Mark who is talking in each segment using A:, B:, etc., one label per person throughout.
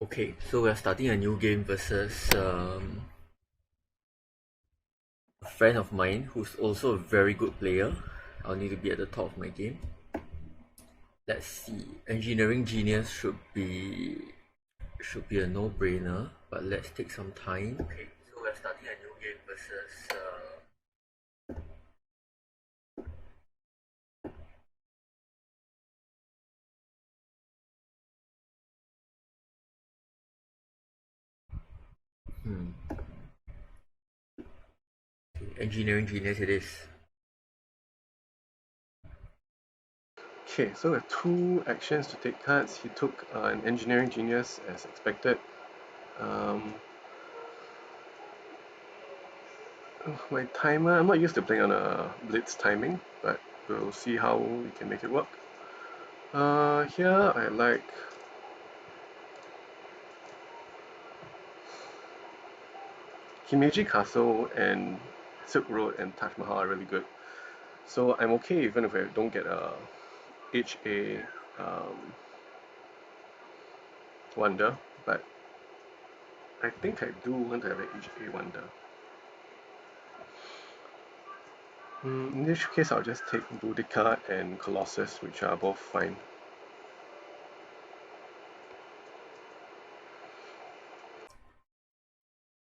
A: Okay, so we're starting a new game versus a friend of mine who's also a very good player. I'll need to be at the top of my game. Let's see. Engineering genius should be a no-brainer, but let's take some time. Okay, so we're starting a new game versus engineering genius it is.
B: Okay, so we have two actions to take cards. He took an engineering genius as expected. Um, my timer, I'm not used to playing on a blitz timing, but we'll see how we can make it work. Here I like Himeji Castle and Silk Road and Taj Mahal are really good. So I'm okay even if I don't get a HA wonder, but I think I do want to have an HA wonder. In this case, I'll just take Boudica and Colossus, which are both fine.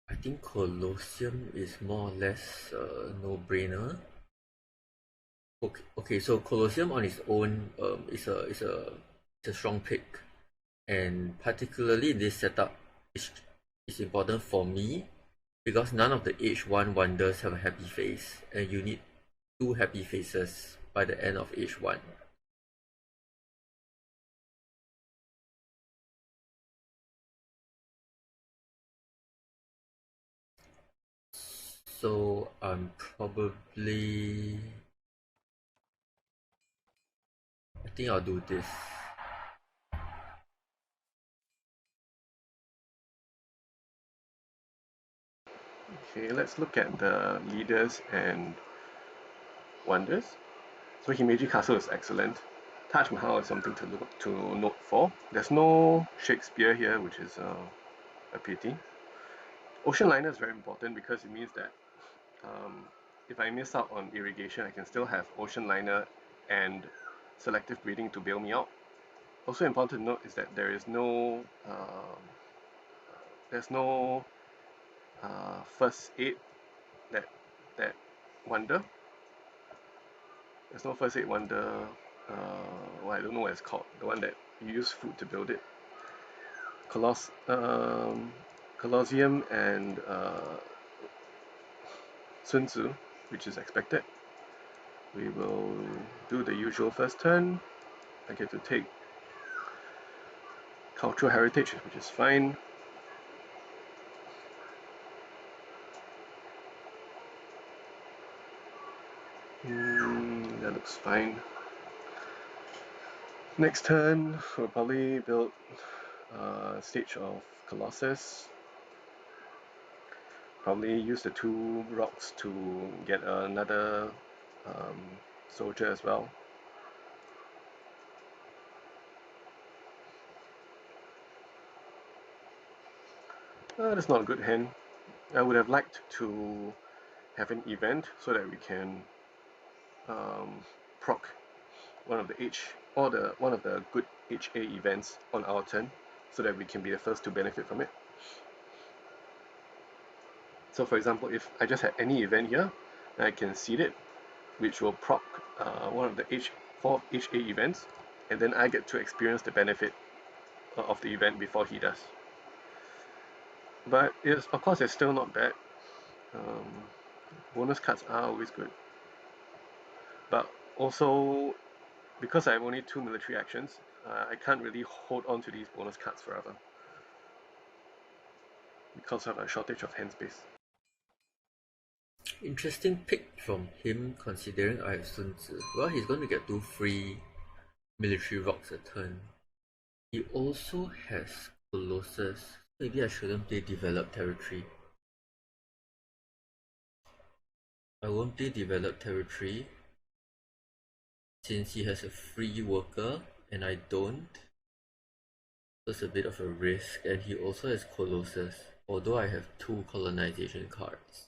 A: I think Colosseum is more or less a no-brainer. Okay, so Colosseum on its own is a strong pick, and particularly in this setup, it's important for me because none of the H1 wonders have a happy face, and you need two happy faces by the end of H1. So I'm probably, I think I'll do this.
B: Okay, let's look at the leaders and wonders. So Himeji Castle is excellent. Taj Mahal is something to note for. There's no Shakespeare here, which is a pity. Ocean liner is very important because it means that um, if I miss out on irrigation, I can still have ocean liner and selective breeding to bail me out. Also important to note is that there's no first aid that that wonder. There's no first aid wonder. Well, I don't know what it's called. The one that you use food to build it. Coloss Colosseum and Sun Tzu, which is expected. We will do the usual first turn. I get to take cultural heritage, which is fine. That looks fine. Next turn, we'll probably build a stage of Colossus. Probably use the two rocks to get another soldier as well. That's not a good hand. I would have liked to have an event so that we can proc one of the one of the good HA events on our turn, so that we can be the first to benefit from it. So for example, if I just had any event here, I can seed it, which will proc one of the four HA events, and then I get to experience the benefit of the event before he does. But of course it's still not bad. Um, bonus cards are always good. But also, because I have only two military actions, I can't really hold on to these bonus cards forever because of a shortage of hand space.
A: Interesting pick from him considering I have Sun Tzu. Well, he's going to get two free military rocks a turn. He also has Colossus. Maybe I shouldn't play developed territory. I won't play developed territory since he has a free worker and I don't. It's a bit of a risk, and he also has Colossus, although I have 2 colonization cards.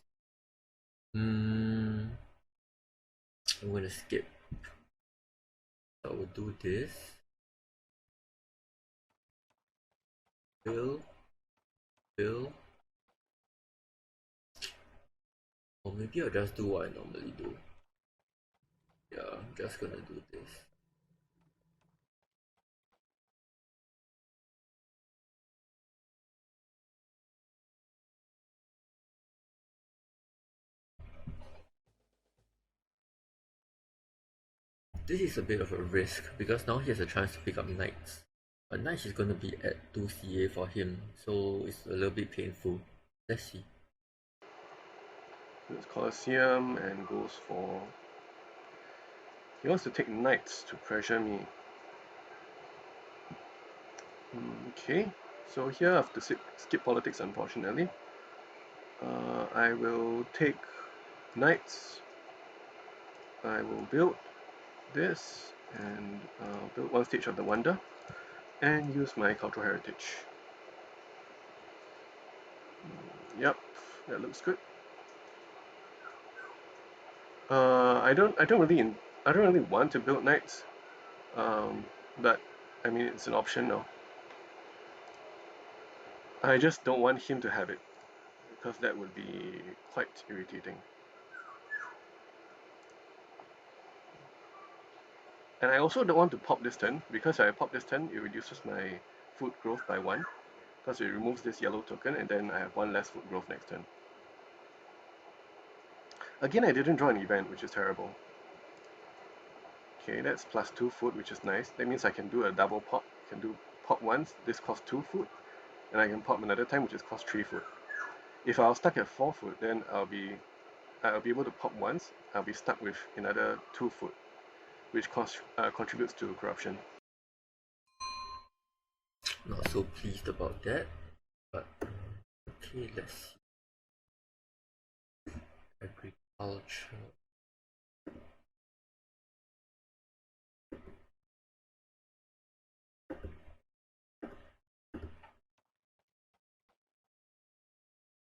A: I'm gonna skip. I will do this. Bill. Or maybe I'll just do what I normally do. Yeah, I'm just gonna do this. This is a bit of a risk because now he has a chance to pick up knights. But knights is gonna be at 2 CA for him, so it's a little bit painful. Let's see.
B: It's Colosseum and goes for... He wants to take knights to pressure me. Okay, so here I have to skip politics, unfortunately. I will take knights. I will build this and build one stage of the wonder and use my cultural heritage. Yep, that looks good. I don't really want to build knights, but I mean it's an option now. I just don't want him to have it because that would be quite irritating. And I also don't want to pop this turn, because if I pop this turn, it reduces my food growth by 1, because it removes this yellow token, and then I have 1 less food growth next turn. Again, I didn't draw an event, which is terrible. Okay, that's plus 2 food, which is nice. That means I can do a double pop. I can do pop once, this costs 2 food, and I can pop another time, which is cost 3 food. If I was stuck at 4 food, then I'll be able to pop once. I'll be stuck with another 2 food, which contributes to corruption.
A: Not so pleased about that, but okay, let's see. Agriculture.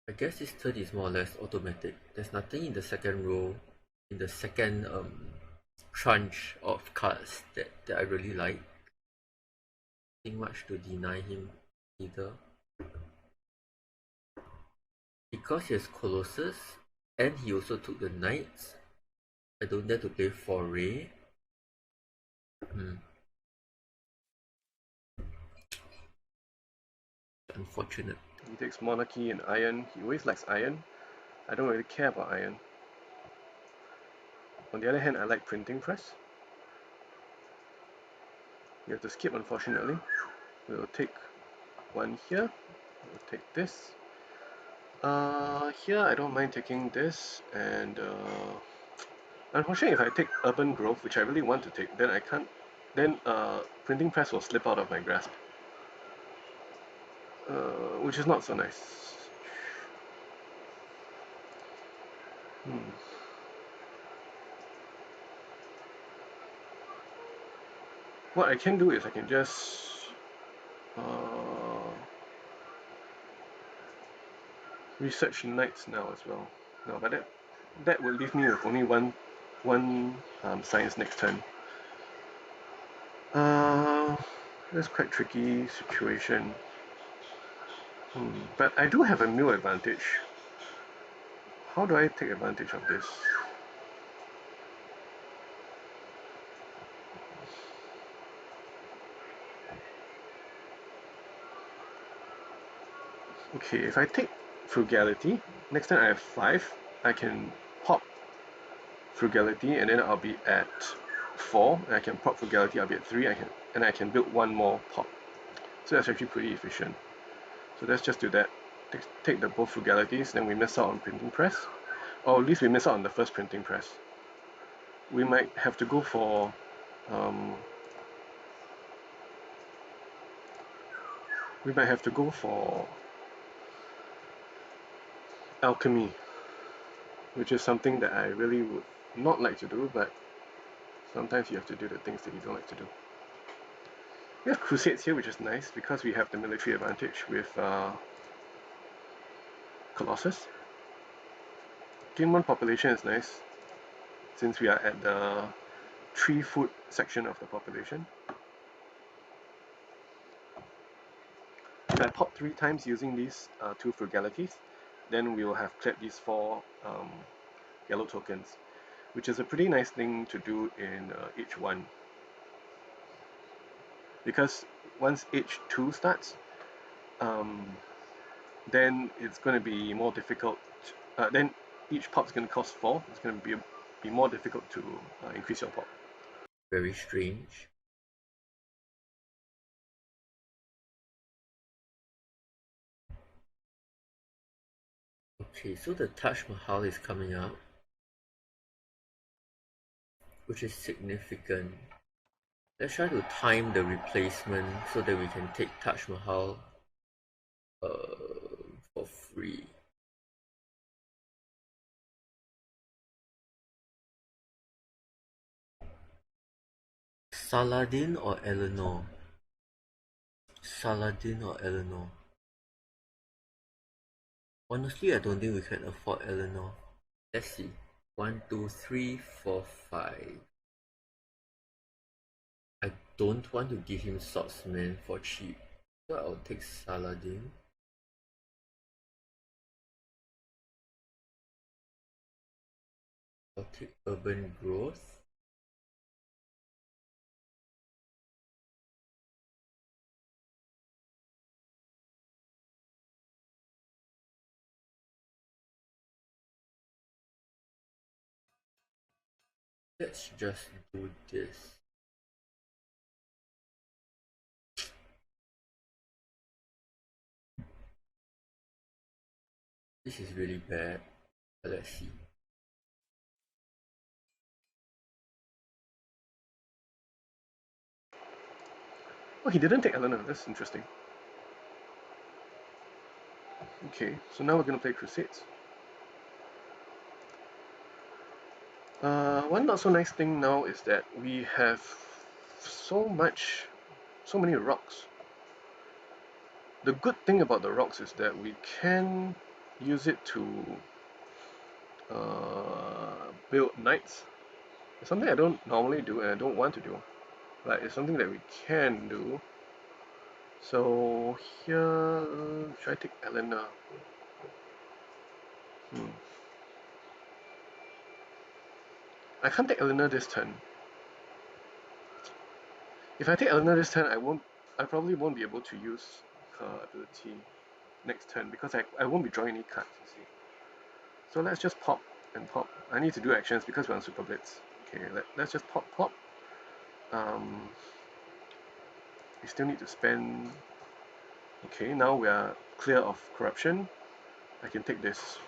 A: I guess this turn is more or less automatic. There's nothing in the second row, in the second tranche of cards that I really like. Nothing much to deny him either. Because he has Colossus, and he also took the Knights, I don't dare to play Foray. Unfortunate.
B: He takes Monarchy and Iron. He always likes Iron. I don't really care about Iron. On the other hand, I like Printing Press. You have to skip, unfortunately. We'll take one here. We'll take this. Here I don't mind taking this, and unfortunately if I take Urban Growth, which I really want to take, then I can't, then Printing Press will slip out of my grasp, which is not so nice. What I can do is I can just research Knights now as well. No, but that will leave me with only one science next turn. That's quite tricky situation. But I do have a mill advantage. How do I take advantage of this? Okay, if I take Frugality, next time I have 5, I can pop Frugality and then I'll be at 4, and I can pop Frugality, I'll be at 3, and I can build one more pop. So that's actually pretty efficient. So let's just do that. Take the both Frugalities, then we miss out on Printing Press. Or at least we miss out on the first Printing Press. We might have to go for Alchemy, which is something that I really would not like to do, but sometimes you have to do the things that you don't like to do. We have Crusades here, which is nice because we have the military advantage with Colossus. Gain 1 population is nice since we are at the 3-foot section of the population. If I pop 3 times using these 2 frugalities, then we will have cleared these 4 yellow tokens, which is a pretty nice thing to do in H1. Because once H2 starts, then it's going to be more difficult. Then each pop is going to cost 4. It's going to be more difficult to increase your pop.
A: Very strange. Okay, so the Taj Mahal is coming up, which is significant. Let's try to time the replacement so that we can take Taj Mahal for free. Saladin or Eleanor? Saladin or Eleanor? Honestly, I don't think we can afford Eleanor. Let's see. 1, 2, 3, 4, 5. I don't want to give him Swordsman for cheap, so I'll take Saladin. I'll take Urban Growth. Let's just do this. This is really bad, but let's see.
B: Oh, he didn't take Eleanor. That's interesting. Okay, so now we're going to play Crusades. One not so nice thing now is that we have so many rocks. The good thing about the rocks is that we can use it to build knights. It's something I don't normally do and I don't want to do. But it's something that we can do. So here, should I take Eleanor? I can't take Eleanor this turn. If I take Eleanor this turn, I probably won't be able to use her ability next turn because I won't be drawing any cards, you see. So let's just pop and pop. I need to do actions because we're on Superblitz. Okay, let's just pop. We still need to spend. Okay, now we are clear of corruption. I can take this,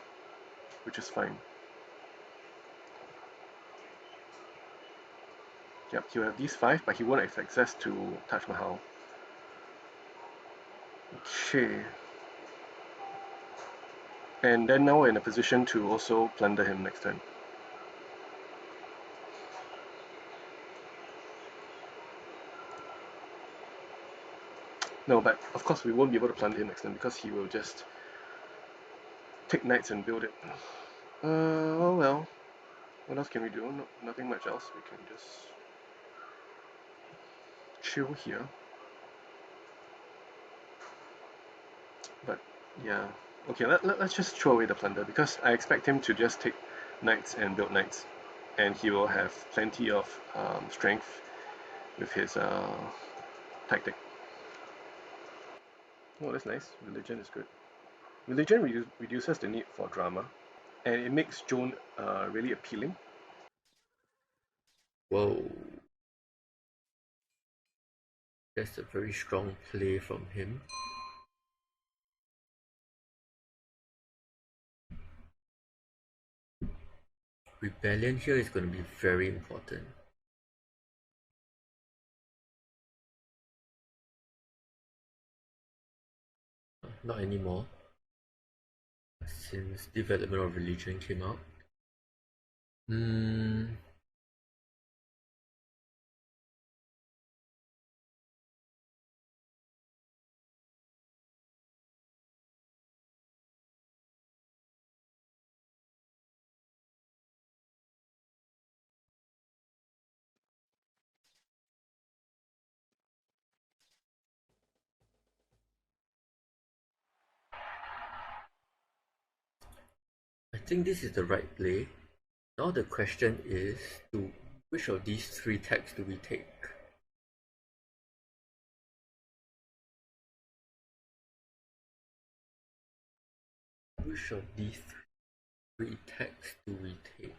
B: which is fine. Yep, he'll have these 5, but he won't have access to Taj Mahal. Okay. And then now we're in a position to also plunder him next turn. No, but of course we won't be able to plunder him next turn because he will just take knights and build it. Oh well. What else can we do? No, nothing much else. We can just chill here. But yeah. Okay, let's just throw away the plunder because I expect him to just take knights and build knights. And he will have plenty of strength with his tactic. Oh, that's nice. Religion is good. Religion reduces the need for drama, and it makes Joan really appealing.
A: Whoa. That's a very strong play from him. Rebellion here is going to be very important. Not anymore, since Development of Religion came out. think this is the right play. Now the question is, which of these three tags do we take? Which of these three tags do we take?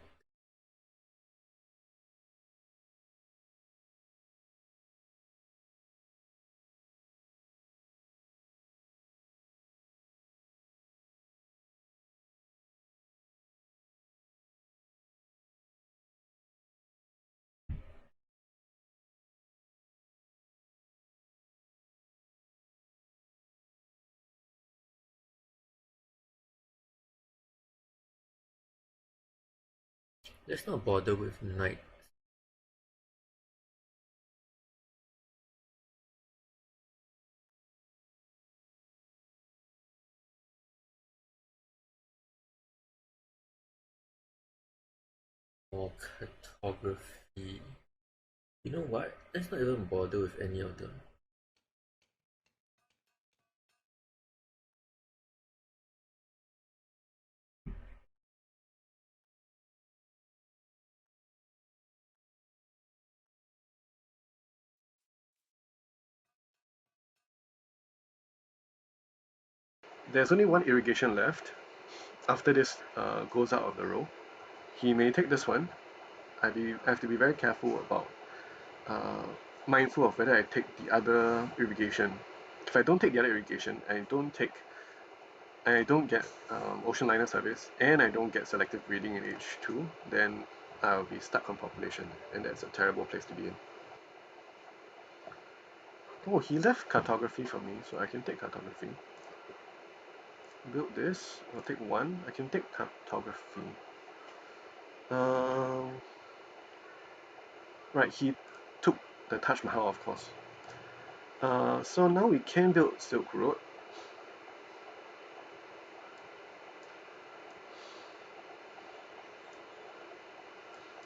A: Let's not bother with knight. Or cartography. You know what? Let's not even bother with any of them.
B: There's only one irrigation left. After this goes out of the row, he may take this one. I have to be very careful about mindful of whether I take the other irrigation. If I don't take the other irrigation, I don't get ocean liner service, and I don't get selective breeding in H2, then I'll be stuck on population, and that's a terrible place to be in. Oh, he left cartography for me, so I can take cartography. Build this, I'll take one, I can take cartography. Right, he took the Taj Mahal, of course. So now we can build Silk Road.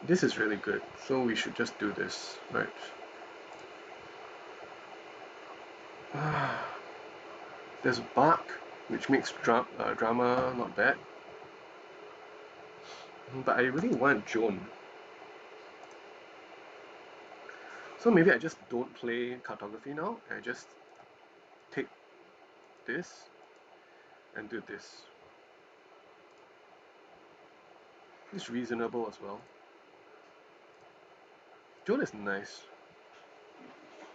B: This is really good, so we should just do this, right? There's bark, which makes drama not bad. But I really want Joan. So maybe I just don't play cartography now. I just take this and do this. It's reasonable as well. Joan is nice.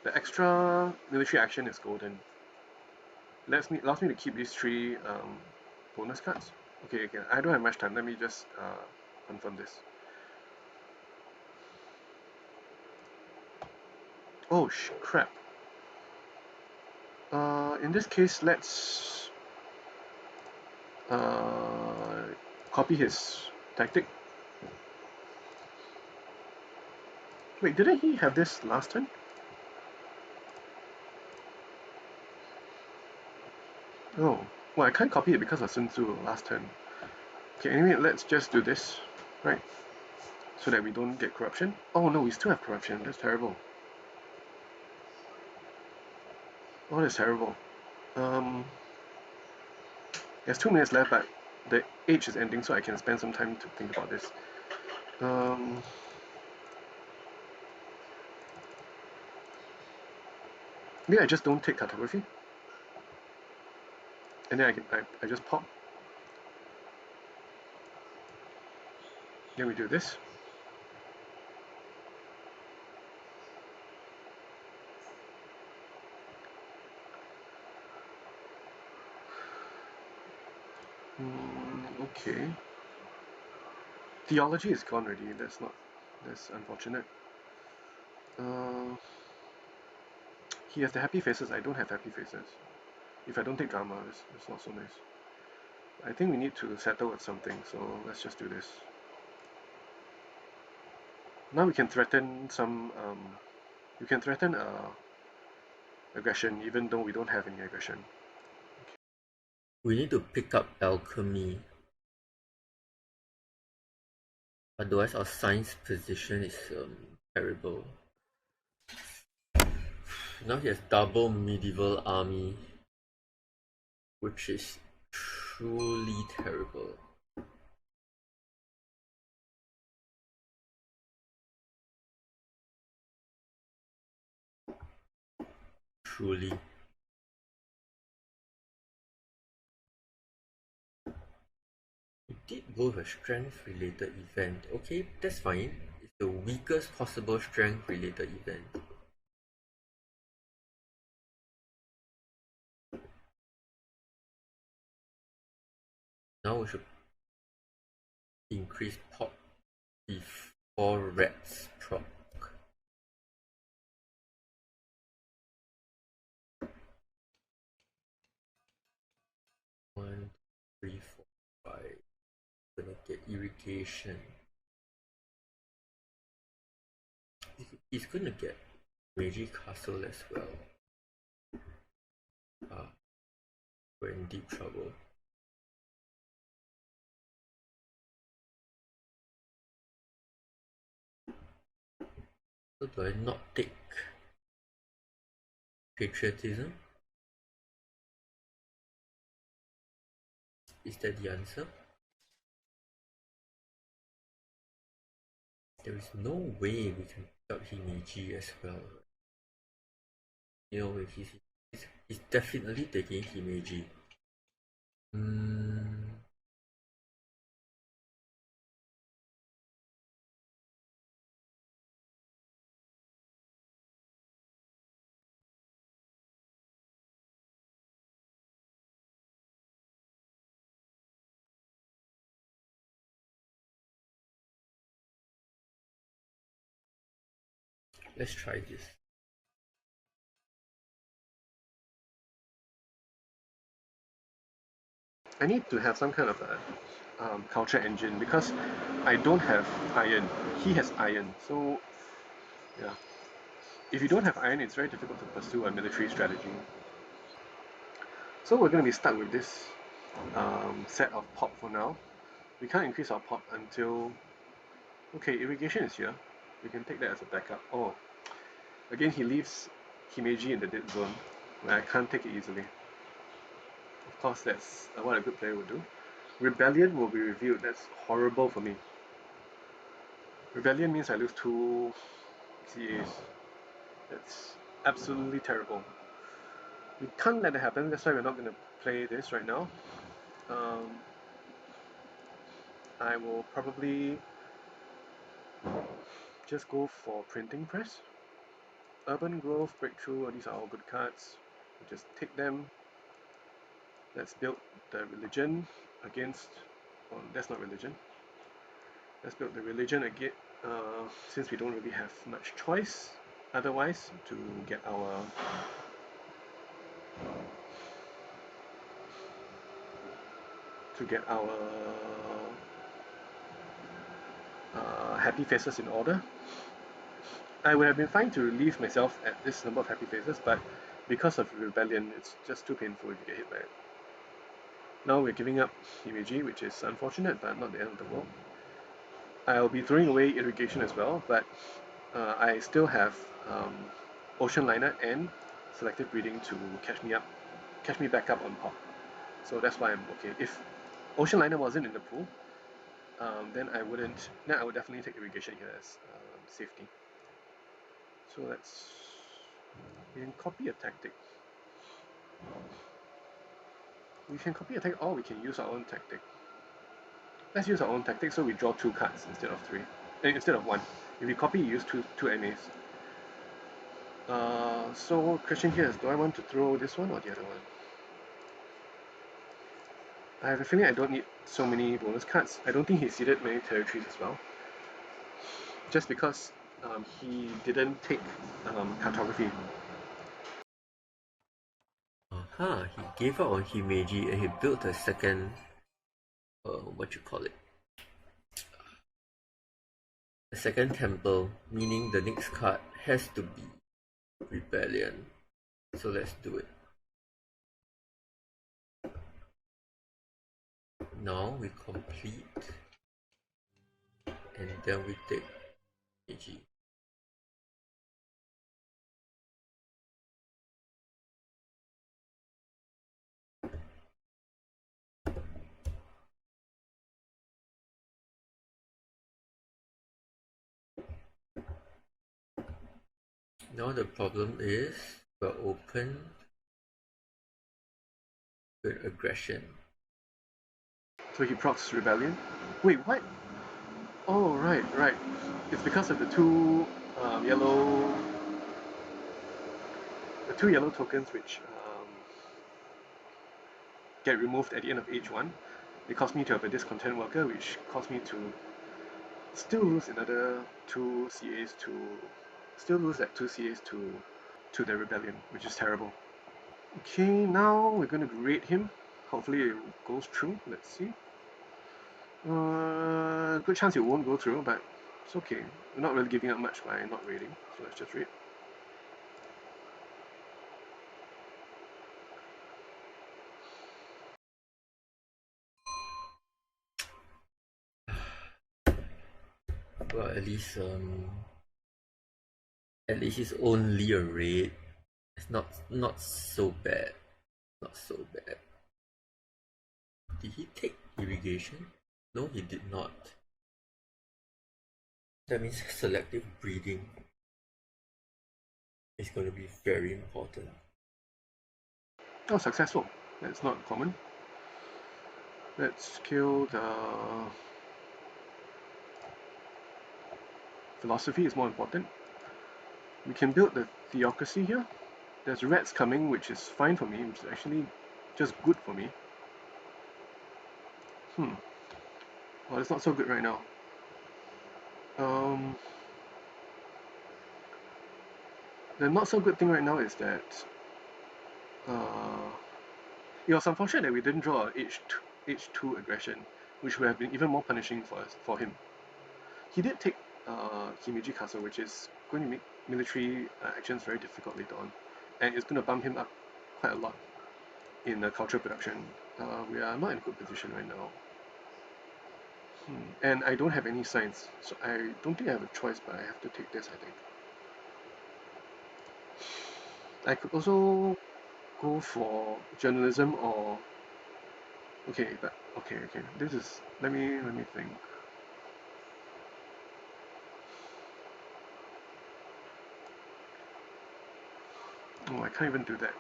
B: The extra military action is golden. Allows me to keep these three bonus cards. Okay, I don't have much time. Let me just confirm this. Oh, crap. In this case, let's copy his tactic. Wait, didn't he have this last turn? Oh, well, I can't copy it because of Sun Tzu last turn. Okay, anyway, let's just do this, right? So that we don't get corruption. Oh no, we still have corruption. That's terrible. Oh, that's terrible. There's 2 minutes left, but the age is ending, so I can spend some time to think about this. Maybe I just don't take cartography, and then I just pop. Then we do this. Okay. Theology is gone already. That's unfortunate. He has the happy faces. I don't have happy faces. If I don't take drama, it's not so nice. I think we need to settle with something, so let's just do this. Now we can threaten we can threaten aggression even though we don't have any aggression.
A: We need to pick up alchemy. Otherwise our science position is terrible. Now he has double medieval army, which is truly terrible. truly. We did go with a strength related event. Okay, that's fine. It's the weakest possible strength related event. Now we should increase pop before rats proc. One, 3, 4, 5. Gonna get irrigation. He's gonna get Meiji Castle as well. We're in deep trouble. So do I not take patriotism? Is that the answer? There is no way we can pick up Himeji as well. You know, if he's definitely taking Himeji. Let's try this.
B: I need to have some kind of a culture engine because I don't have iron. He has iron, so yeah. If you don't have iron, it's very difficult to pursue a military strategy. So we're going to be stuck with this set of pop for now. We can't increase our pop until... Okay, irrigation is here. We can take that as a backup. Oh, again he leaves Himeji in the dead zone where I can't take it easily. Of course, that's what a good player would do. Rebellion will be revealed. That's horrible for me. Rebellion means I lose 2 CAs. That's absolutely terrible. We can't let it happen, that's why we're not going to play this right now. I will probably just go for Printing Press. Urban Growth, Breakthrough, these are all good cards. We'll just take them. Let's build the religion against... Oh, that's not religion. Let's build the religion again, since we don't really have much choice otherwise to get our happy faces in order. I would have been fine to leave myself at this number of happy faces, but because of rebellion, it's just too painful if you get hit by it. Now we're giving up Himeji, which is unfortunate, but not the end of the world. I'll be throwing away irrigation as well, but I still have Ocean Liner and Selective Breeding to catch me back up on pop. So that's why I'm okay. If Ocean Liner wasn't in the pool, then I would definitely take irrigation here as safety. So we can copy a tactic. We can copy a tactic, or we can use our own tactic. Let's use our own tactic, so we draw 2 cards instead of 3. Instead of 1. If we copy, you use two MAs. So question here is, do I want to throw this one or the other one? I have a feeling I don't need so many bonus cards. I don't think he seeded many territories as well. Just because he didn't take cartography.
A: He gave up on Himeji and he built a second, what you call it? A second temple, meaning the next card has to be Rebellion. So let's do it. Now we complete and then we take AG. Now the problem is We're open. Good aggression.
B: So he procs rebellion. Wait, what? Oh, right, right. It's because of the two yellow, tokens which get removed at the end of H1. It caused me to have a discontent worker, which caused me to still lose another two CAs to, still lose that two CAs to the rebellion, which is terrible. Okay, now we're gonna rate him. Hopefully it goes through. Let's see. Good chance it won't go through, but it's okay. We're not really giving up much by not rating, so let's just rate.
A: Well, at least it's only a raid. It's not so bad. Not so bad. Did he take irrigation? No, he did not. That means selective breeding is going to be very important.
B: Oh, successful. That's not common. Let's kill the philosophy is more important. We can build the theocracy here. There's rats coming, which is fine for me, which is actually just good for me. Well, it's not so good right now. The not so good thing right now is that it was unfortunate that we didn't draw a H2 aggression, which would have been even more punishing for him. He did take Himeji Castle, which is going to make military actions very difficult later on, and it's going to bump him up quite a lot in the cultural production. We are not in a good position right now. And I don't have any science, so I don't think I have a choice, but I have to take this, I think. I could also go for journalism or okay, this is let me think. Oh, I can't even do that.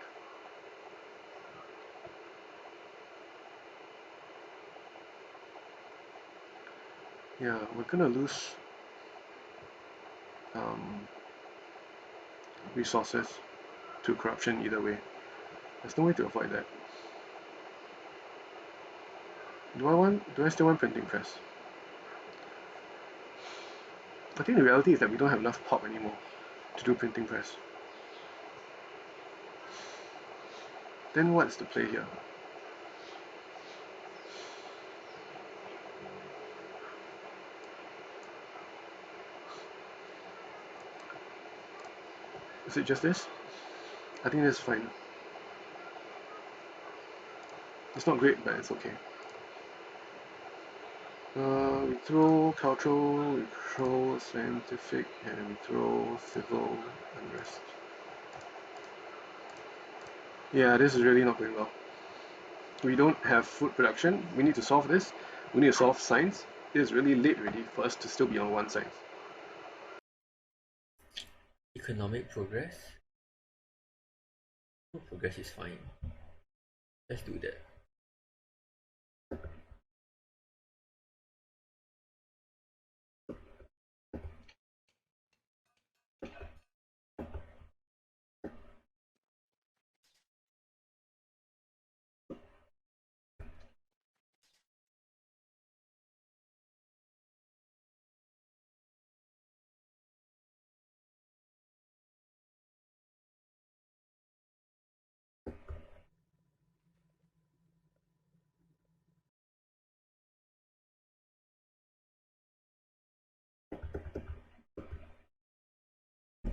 B: Yeah, we're gonna lose resources to corruption either way. There's no way to avoid that. Do I still want printing press? I think the reality is that we don't have enough pop anymore to do printing press. Then what's the play here? Is it just this? I think that's fine. It's not great, but it's okay. We throw cultural, we throw scientific, and we throw civil unrest. Yeah, this is really not going well. We don't have food production. We need to solve this. We need to solve science. It is really late already for us to still be on one side.
A: Economic progress? No, progress is fine. Let's do that.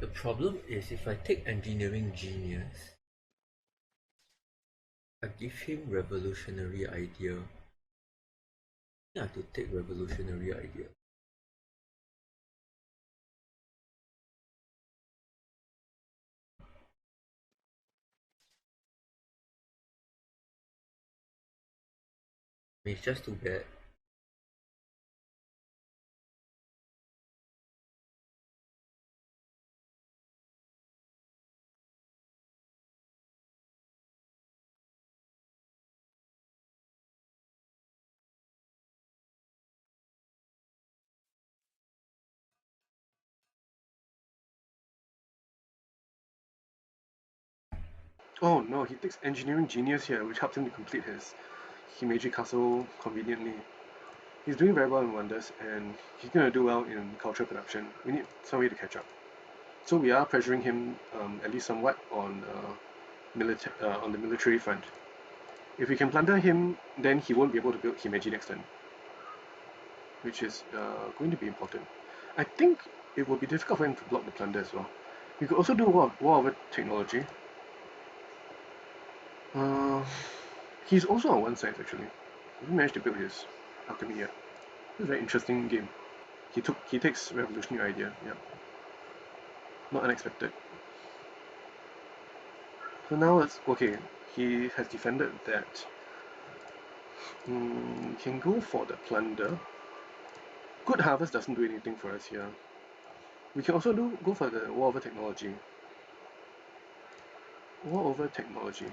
A: The problem is if I take engineering genius, I give him revolutionary idea. I have to take revolutionary idea. It's just too bad.
B: Oh no, he takes engineering genius here, which helps him to complete his Himeji Castle conveniently. He's doing very well in Wonders, and he's going to do well in cultural production. We need some way to catch up. So we are pressuring him at least somewhat on the military front. If we can plunder him, then he won't be able to build Himeji next turn, which is going to be important. I think it will be difficult for him to block the plunder as well. We could also do war over technology. Uh, he's also on one side actually. He managed to build his alchemy yet. It's a very interesting game. He takes revolutionary idea. Yeah, not unexpected. So now let's okay. He has defended that. Can go for the plunder. Good harvest doesn't do anything for us here. We can also go for the war over technology. War over technology.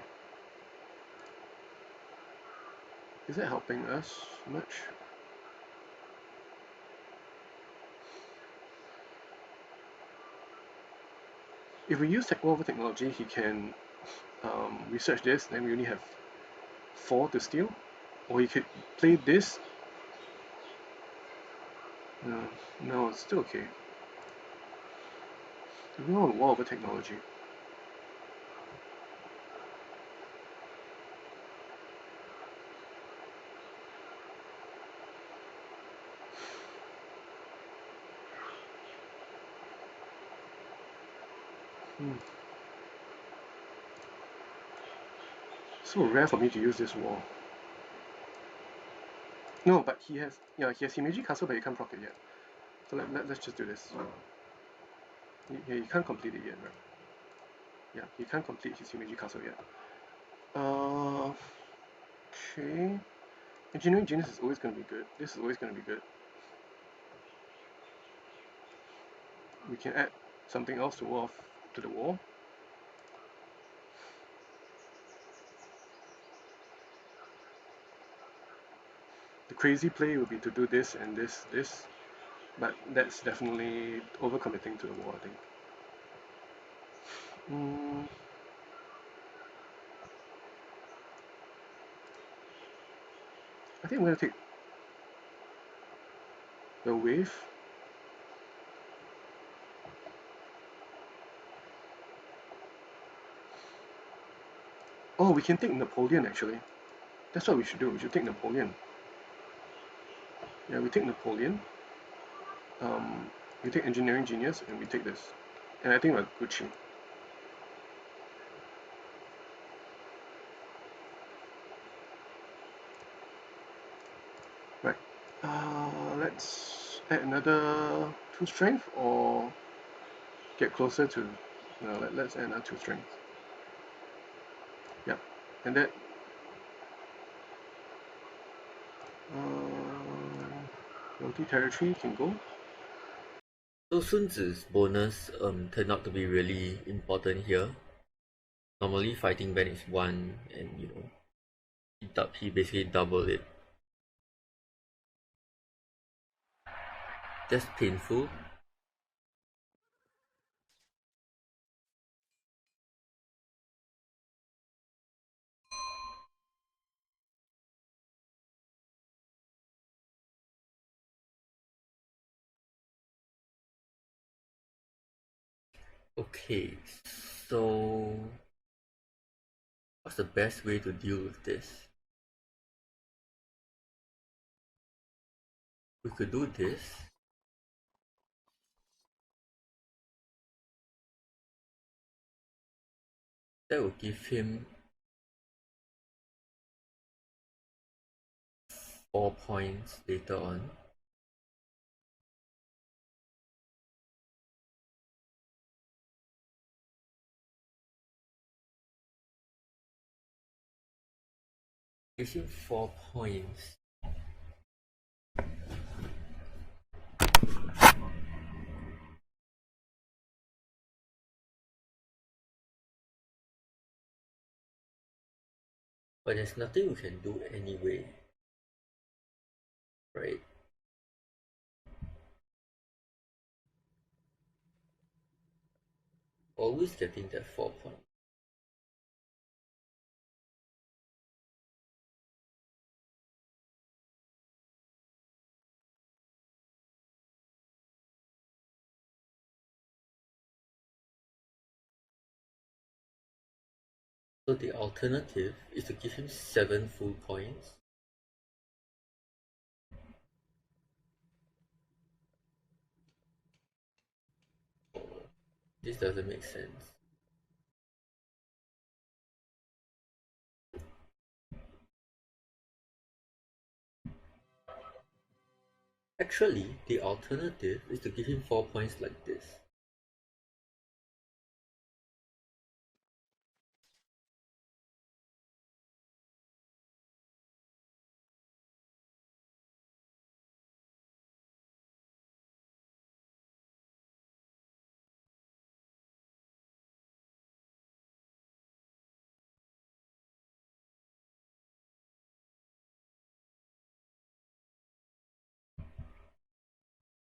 B: Is that helping us much? If we use war over technology, he can research this, then we only have 4 to steal. Or he could play this. No, it's still okay. We want war over technology. So rare for me to use this wall. No, but he has Himeji Castle, but he can't proc it yet. So let's just do this. He can't complete it yet, right? Yeah, he can't complete his Himeji Castle yet. Okay. Engineering Genius is always going to be good. This is always going to be good. We can add something else to wall off to the wall. The crazy play would be to do this and this, but that's definitely overcommitting to the wall, I think. I think I'm going to take the wave. Oh, we can take Napoleon actually. That's what we should do. We should take Napoleon. Yeah, we take Napoleon. We take Engineering Genius, and we take this. And I think we're Gucci. Right. Let's add another 2 strength or get closer to. No, let's add another 2 strength. Yep. And that. Multi-territory can go.
A: So Sun Tzu's bonus turned out to be really important here. Normally fighting ban is 1 and he basically doubled it. That's painful. Okay, so what's the best way to deal with this? We could do this. That will give him 4 points later on. Gives him 4 points. But there's nothing we can do anyway. Right? Always getting that 4 points. So the alternative is to give him 7 full points. This doesn't make sense. Actually, the alternative is to give him 4 points like this.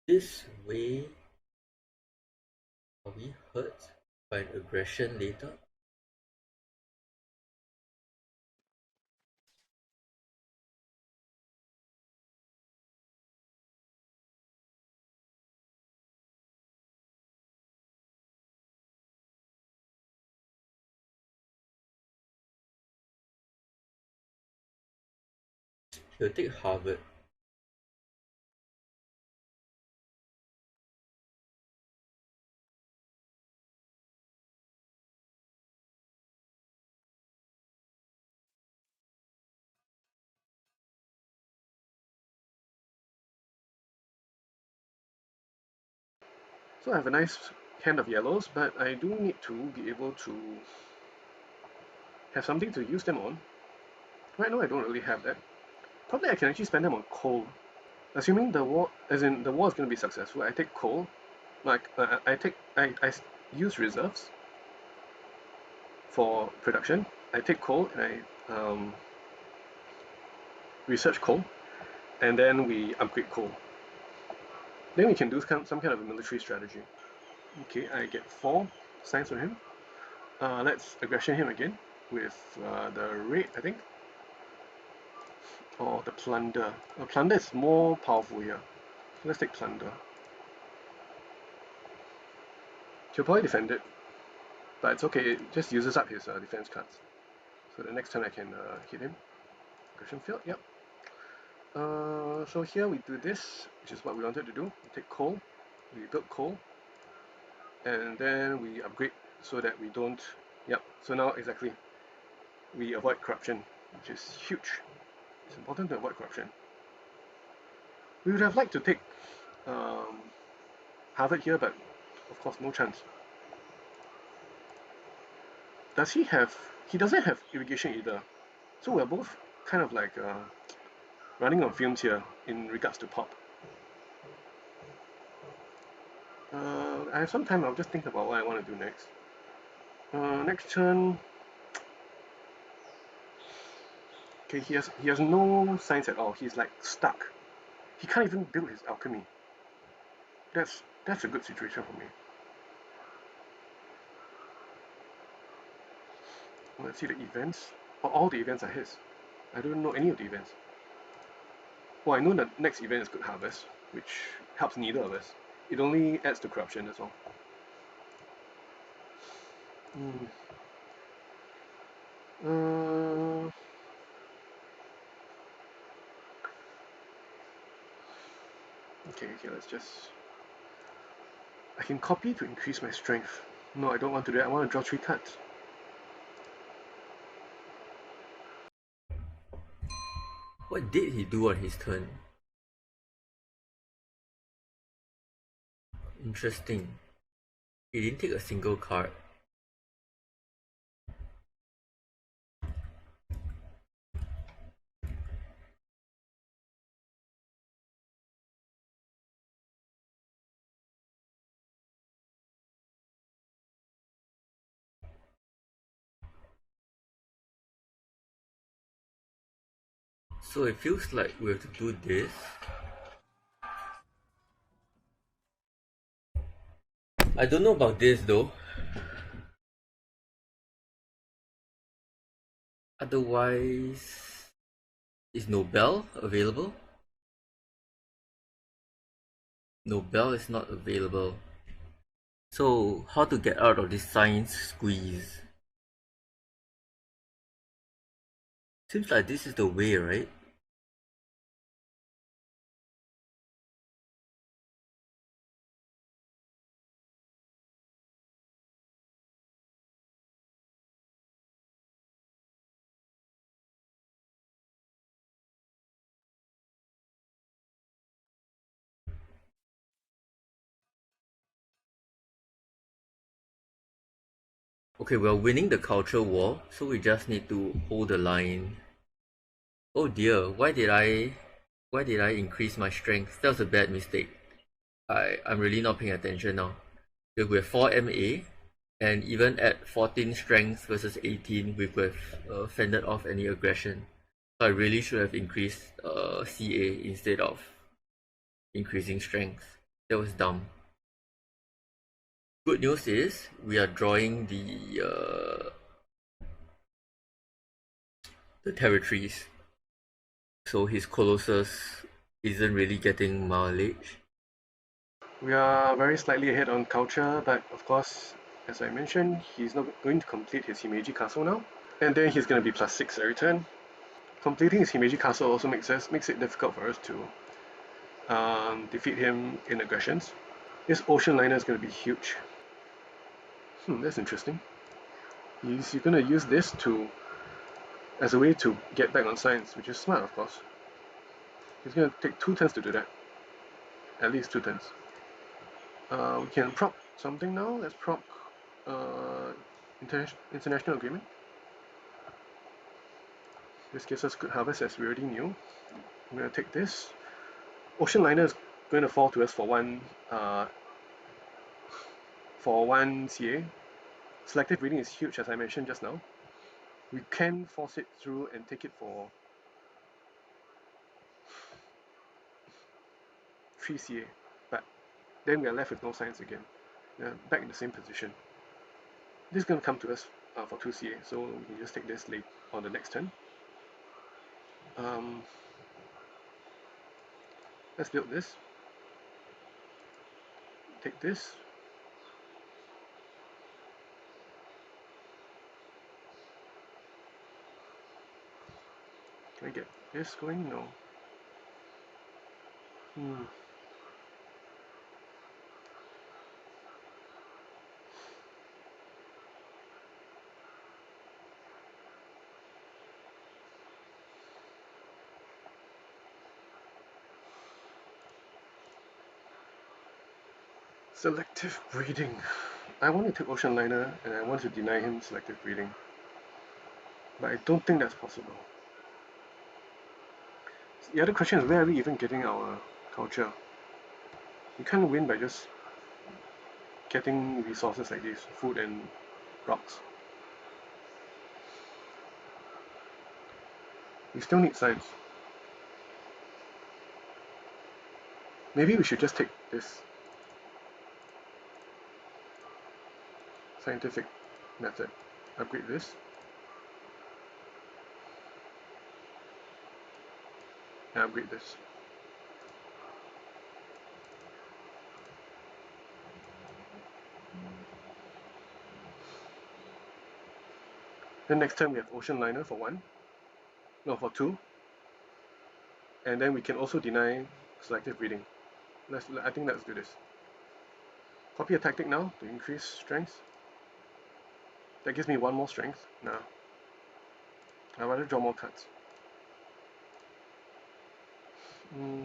A: This way, are we hurt by an aggression later? He'll take Harvard.
B: So I have a nice hand of yellows, but I do need to be able to have something to use them on. Right now I don't really have that. Probably I can actually spend them on coal. Assuming the war, as in the war is going to be successful, I take coal. Like I use reserves for production. I take coal and I research coal, and then we upgrade coal. Then we can do some kind of a military strategy. Okay, I get 4 signs from him. Let's aggression him again with the raid, I think, or the plunder. Plunder is more powerful here. So let's take plunder. He'll probably defend it, but it's okay. It just uses up his defense cards. So the next turn I can hit him. Aggression field, yep. So here we do this, which is what we wanted to do. We take coal, we build coal, and then we upgrade so that we don't. Yep. So now exactly, we avoid corruption, which is huge. It's important to avoid corruption. We would have liked to take Harvard here, but of course no chance. Does he have? He doesn't have irrigation either. So we're both kind of like running on fumes here in regards to pop. I have some time. I'll just think about what I want to do next. Next turn. Okay, he has no signs at all. He's like stuck. He can't even build his alchemy. That's a good situation for me. Let's see the events. Oh, all the events are his. I don't know any of the events. Well, I know the next event is Good Harvest, which helps neither of us. It only adds to corruption, that's all. Mm. Uh, okay, let's just... I can copy to increase my strength. No, I don't want to do that. I want to draw 3 cards.
A: What did he do on his turn? Interesting. He didn't take a single card. So it feels like we have to do this. I don't know about this though. Otherwise, is Nobel available? Nobel is not available. So how to get out of this science squeeze? Seems like this is the way, right? Okay, we're winning the culture war, so we just need to hold the line. Oh dear, why did I increase my strength? That was a bad mistake. I'm really not paying attention now. Okay, we have 4 MA, and even at 14 strength versus 18, we could have fended off any aggression. So I really should have increased CA instead of increasing strength. That was dumb. Good news is we are drawing the territories, so his Colossus isn't really getting mileage.
B: We are very slightly ahead on culture, but of course, as I mentioned, he's not going to complete his Himeji Castle now. And then he's going to be +6 every turn. Completing his Himeji Castle also makes it difficult for us to defeat him in aggressions. This ocean liner is going to be huge. That's interesting. He's going to use this as a way to get back on science, which is smart, of course. He's going to take 2 turns to do that. At least 2 turns. We can proc something now. Let's proc international agreement. This gives us good harvest, as we already knew. I'm going to take this. Ocean liner is going to fall to us for one CA. Selective breeding is huge, as I mentioned just now. We can force it through and take it for 3 CA, but then we are left with no science again. We're back in the same position. This is going to come to us for 2 CA, so we can just take this late on the next turn. Let's build this. Take this. Can I get this going? No. Selective breeding. I want to take ocean liner and I want to deny him selective breeding, but I don't think that's possible. The other question is, where are we even getting our culture? We can't win by just getting resources like this, food and rocks. We still need science. Maybe we should just take this scientific method. Upgrade this. And upgrade this. Then next time we have ocean liner for 1. No, for 2. And then we can also deny selective breeding. I think let's do this. Copy a tactic now to increase strength. That gives me 1 more strength. Nah. I'd rather draw more cards.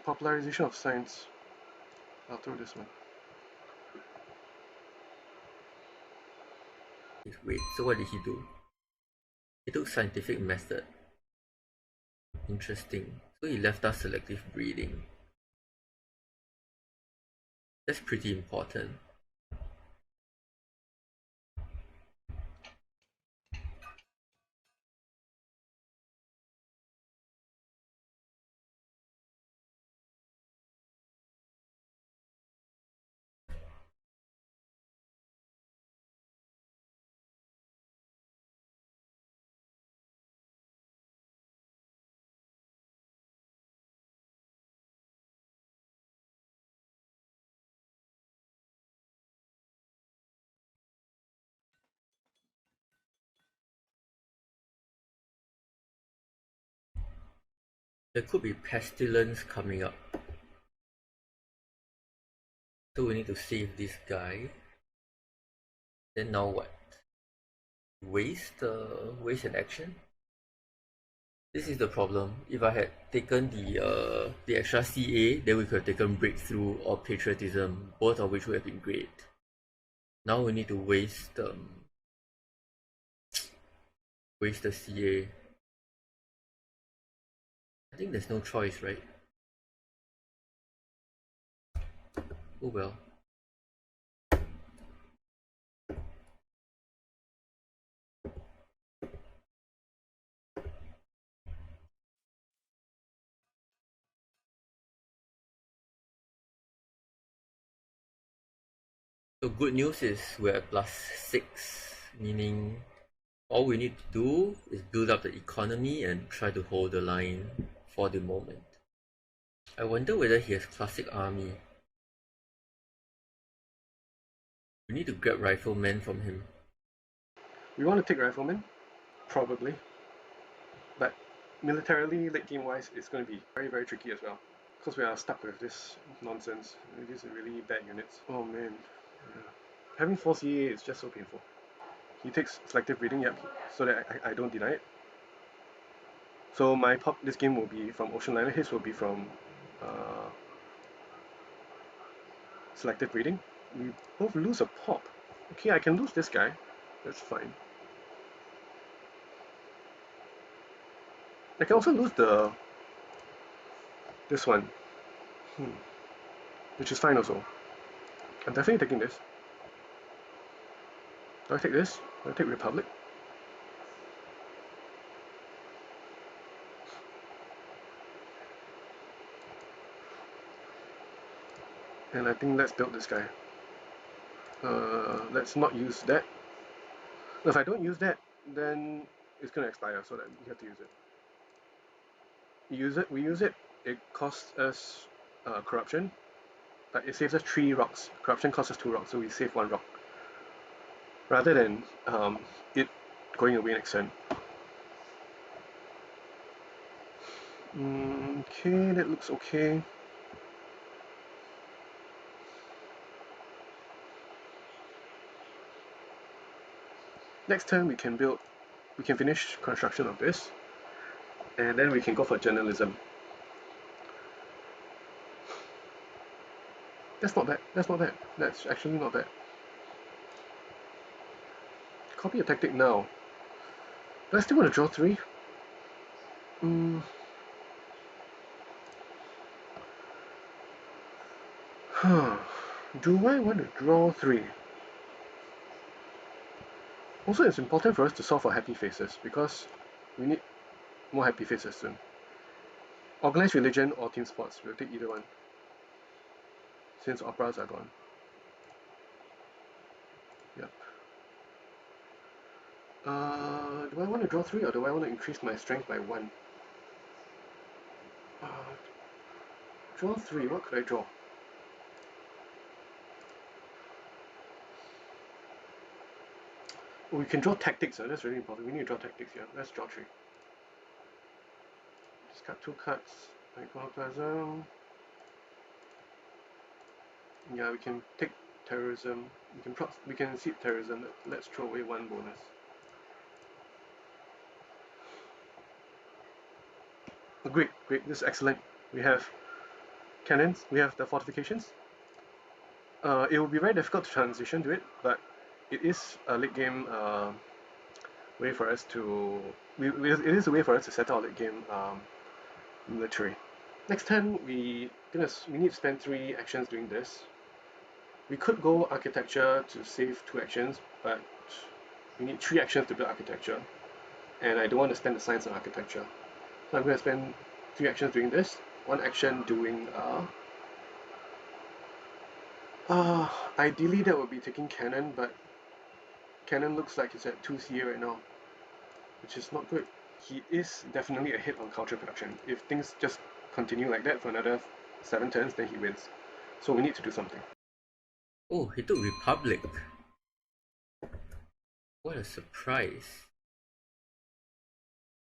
B: Popularization of science. I'll throw this one.
A: Wait, so what did he do? He took scientific method. Interesting. So he left us selective breeding. That's pretty important. There could be pestilence coming up. So we need to save this guy. Then now what? Waste an action? This is the problem. If I had taken the extra CA, then we could have taken Breakthrough or Patriotism, both of which would have been great. Now we need to waste the CA. I think there's no choice, right? Oh well. So good news is we're at +6, meaning all we need to do is build up the economy and try to hold the line for the moment. I wonder whether he has classic army. We need to grab riflemen from him.
B: We want to take riflemen, probably, but militarily, late game wise, it's going to be very, very tricky as well, because we are stuck with this nonsense. These are really bad units. Oh man, yeah. Having 4 CA is just so painful. He takes selective breeding, yep, so that I don't deny it. So my pop this game will be from Ocean Liner, his will be from selective breeding. We both lose a pop. Okay, I can lose this guy, that's fine. I can also lose this one, which is fine also. I'm definitely taking this. Do I take this? Do I take Republic? And I think let's build this guy. Let's not use that. If I don't use that, then it's gonna expire, so that we have to use it. We use it, it costs us corruption, but it saves us 3 rocks. Corruption costs us 2 rocks, so we save 1 rock. Rather than it going away next turn. Okay, that looks okay. Next turn we can finish construction of this, and then we can go for journalism. That's not bad, that's actually not bad. Copy a tactic now. Do I still want to draw 3? Do I want to draw 3? Also, it's important for us to solve for happy faces, because we need more happy faces soon. Organized religion or team sports, we'll take either one, since operas are gone. Yep. Do I want to draw 3 or do I want to increase my strength by 1? Draw 3, what could I draw? Oh, we can draw tactics, that's really important. We need to draw tactics here. Let's draw 3. Discard 2 cards. Iconoclasm. Yeah, we can take terrorism. We can seed terrorism. Let's throw away 1 bonus. Oh, great, this is excellent. We have cannons, we have the fortifications. It will be very difficult to transition to it, but it is a late game way for us to. It is a way for us to set our late game military. Next turn, we need to spend 3 actions doing this. We could go architecture to save 2 actions, but we need 3 actions to build architecture, and I don't want to spend the science on architecture. So I'm going to spend 3 actions doing this, 1 action doing ideally that would be taking cannon, but cannon looks like it's at 2 CA right now, which is not good. He is definitely ahead on culture production. If things just continue like that for another 7 turns, then he wins. So we need to do something.
A: Oh, he took Republic. What a surprise.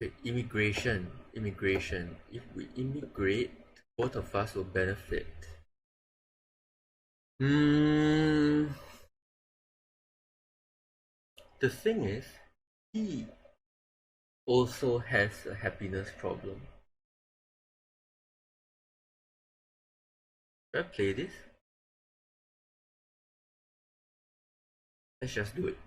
A: Okay, immigration. If we immigrate, both of us will benefit. Hmm. The thing is, he also has a happiness problem. Should I play this? Let's just do it.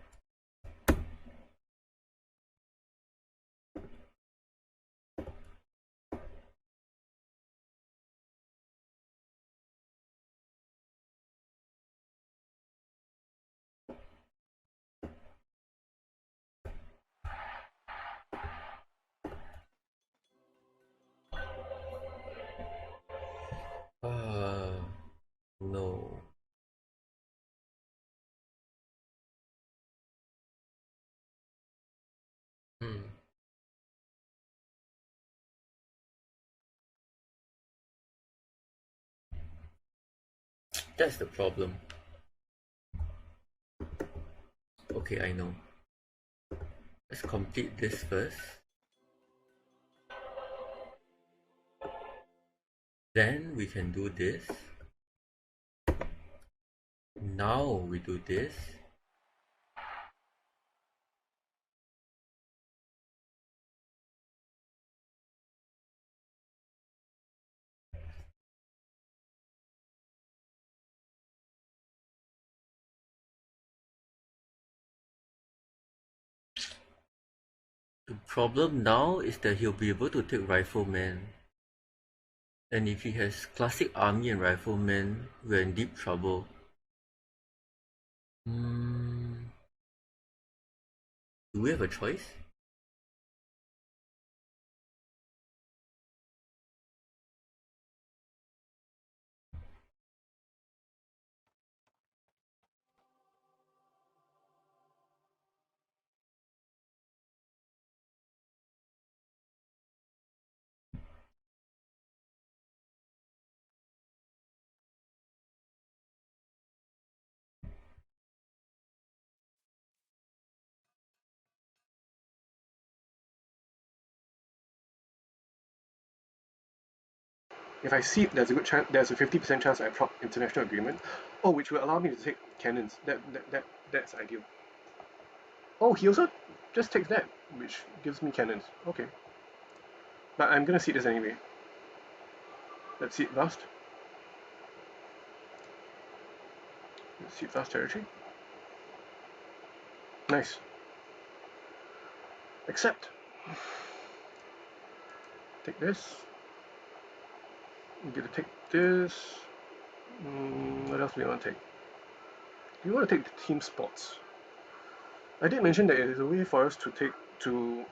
A: Ah, no. Hmm. That's the problem. Okay, I know. Let's complete this first. Then we can do this. Now we do this. The problem now is that he'll be able to take rifleman. And if he has classic army and rifleman, we're in deep trouble. Hmm. Do we have a choice?
B: If I see there's a good chance, there's a 50% chance I prop international agreement. Oh, which will allow me to take cannons. That's ideal. Oh, he also just takes that, which gives me cannons. Okay, but I'm gonna see this anyway. Let's see it vast. Let's see it vast territory. Nice. Accept. Take this. I'm gonna take this. What else do we want to take? We want to take the team sports. I did mention that it is a way for us to take to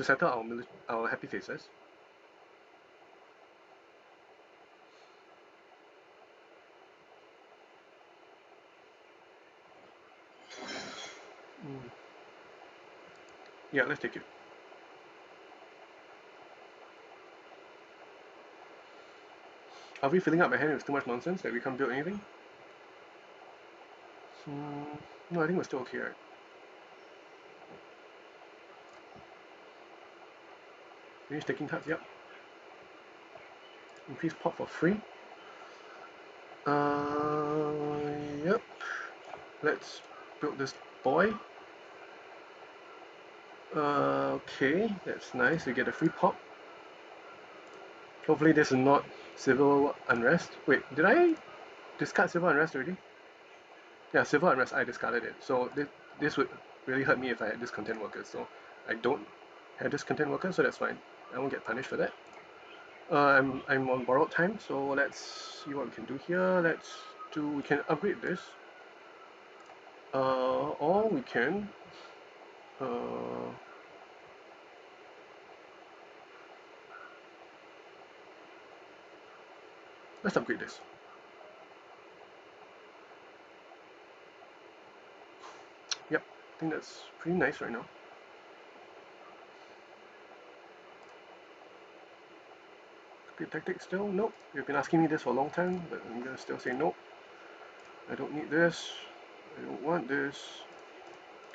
B: settle our happy faces. Mm. Yeah, let's take it. Are we filling up my hand with too much nonsense that we can't build anything? No, I think we're still okay, right? Finish taking cards, yep. Increase pot for free. Yep. Let's build this boy. Okay, that's nice. We get a free pop. Hopefully this is not civil unrest. Wait, did I discard civil unrest already? Yeah, civil unrest, I discarded it. So this would really hurt me if I had discontent workers. So I don't have discontent workers, so that's fine. I won't get punished for that. I'm on borrowed time, so let's see what we can do here. We can upgrade this. Or we can, uh, let's upgrade this. Yep, I think that's pretty nice right now. Upgrade tactics still? Nope. You've been asking me this for a long time, but I'm gonna still say nope. I don't need this. I don't want this.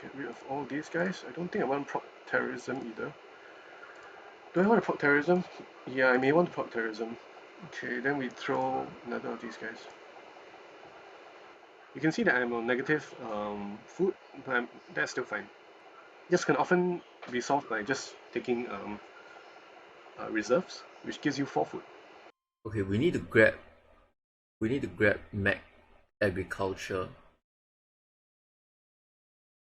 B: Get rid of all these guys. I don't think I want prop terrorism either. Do I want to prop terrorism? Yeah, I may want to prop terrorism. Okay, then we throw another of these guys. You can see that I'm on negative food, but that's still fine. This can often be solved by just taking reserves, which gives you 4 food.
A: Okay, we need to grab Mac Agriculture.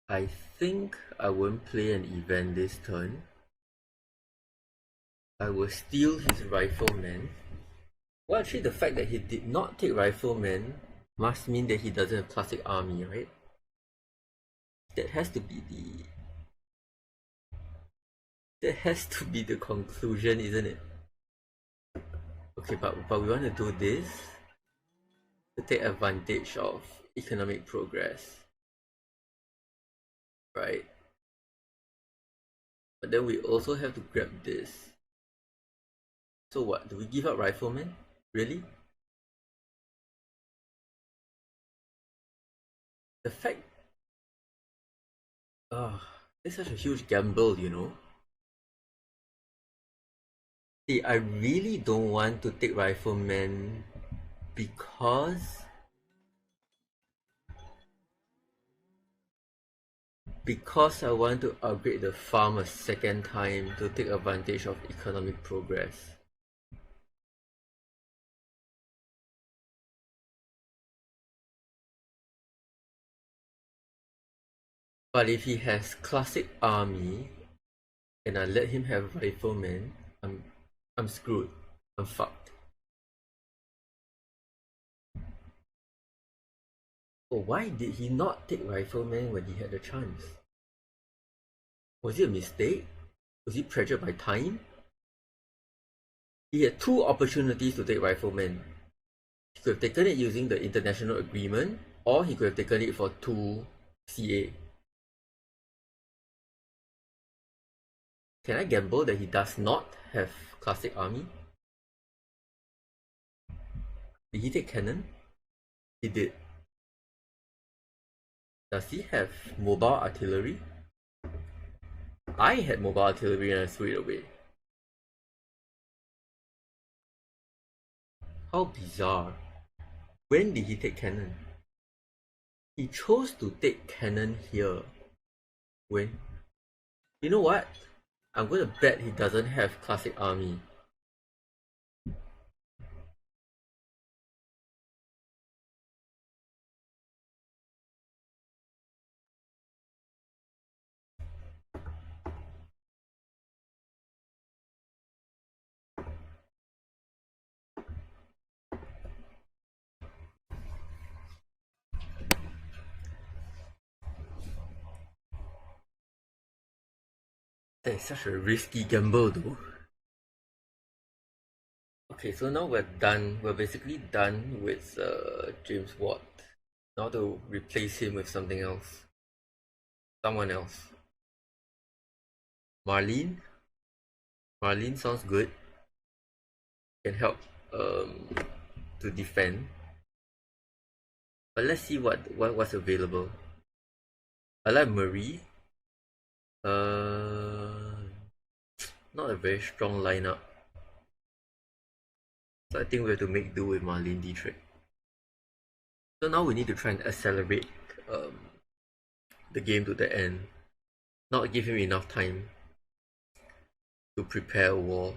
A: I think I won't play an event this turn. I will steal his Rifleman. Well, actually, the fact that he did not take Rifleman must mean that he doesn't have Classic Army, right? That has to be the conclusion, isn't it? Okay, but we want to do this to take advantage of economic progress, right? But then we also have to grab this. So what? Do we give up Rifleman? Really? The fact... it's such a huge gamble, you know? See, I really don't want to take Rifleman because I want to upgrade the farm a second time to take advantage of economic progress. But if he has Classic Army and I let him have Rifleman, I'm screwed. I'm fucked. Oh, why did he not take Rifleman when he had the chance? Was it a mistake? Was he pressured by time? He had 2 opportunities to take Rifleman. He could have taken it using the international agreement, or he could have taken it for 2 CA. Can I gamble that he does not have Classic Army? Did he take Cannon? He did. Does he have Mobile Artillery? I had Mobile Artillery and I threw it away. How bizarre. When did he take Cannon? He chose to take Cannon here. When? You know what? I'm going to bet he doesn't have Classic Army. That is such a risky gamble though. Okay, so now we're done. We're basically done with James Watt. Now to replace him with something else. Someone else. Marlene? Marlene sounds good. Can help to defend. But let's see what's available. I like Marie. Not a very strong lineup. So I think we have to make do with Marlene Dietrich. So now we need to try and accelerate the game to the end. Not give him enough time to prepare a war.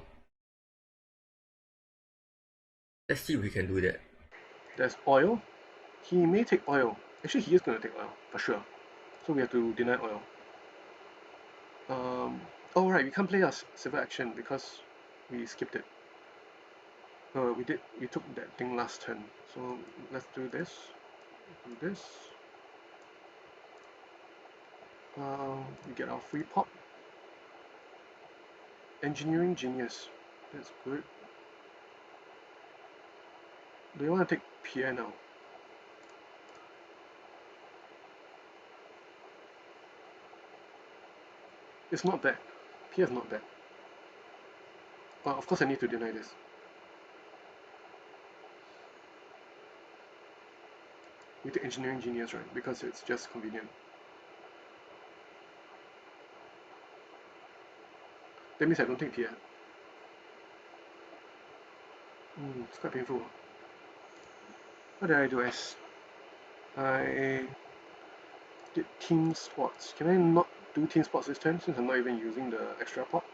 A: Let's see if we can do that.
B: There's oil. He may take oil. Actually, he is going to take oil, for sure. So we have to deny oil. Oh right, we can't play us civil action because we skipped it. We took that thing last turn. So let's do this. Do this. We get our free pop. Engineering genius. That's good. Do you want to take Pierre now? It's not bad. Pierre's not bad. Of course I need to deny this. We take engineering genius, right? Because it's just convenient. That means I don't take PF. It's quite painful. What did I do? I did team sports. Can I not do team sports this turn since I'm not even using the extra pot?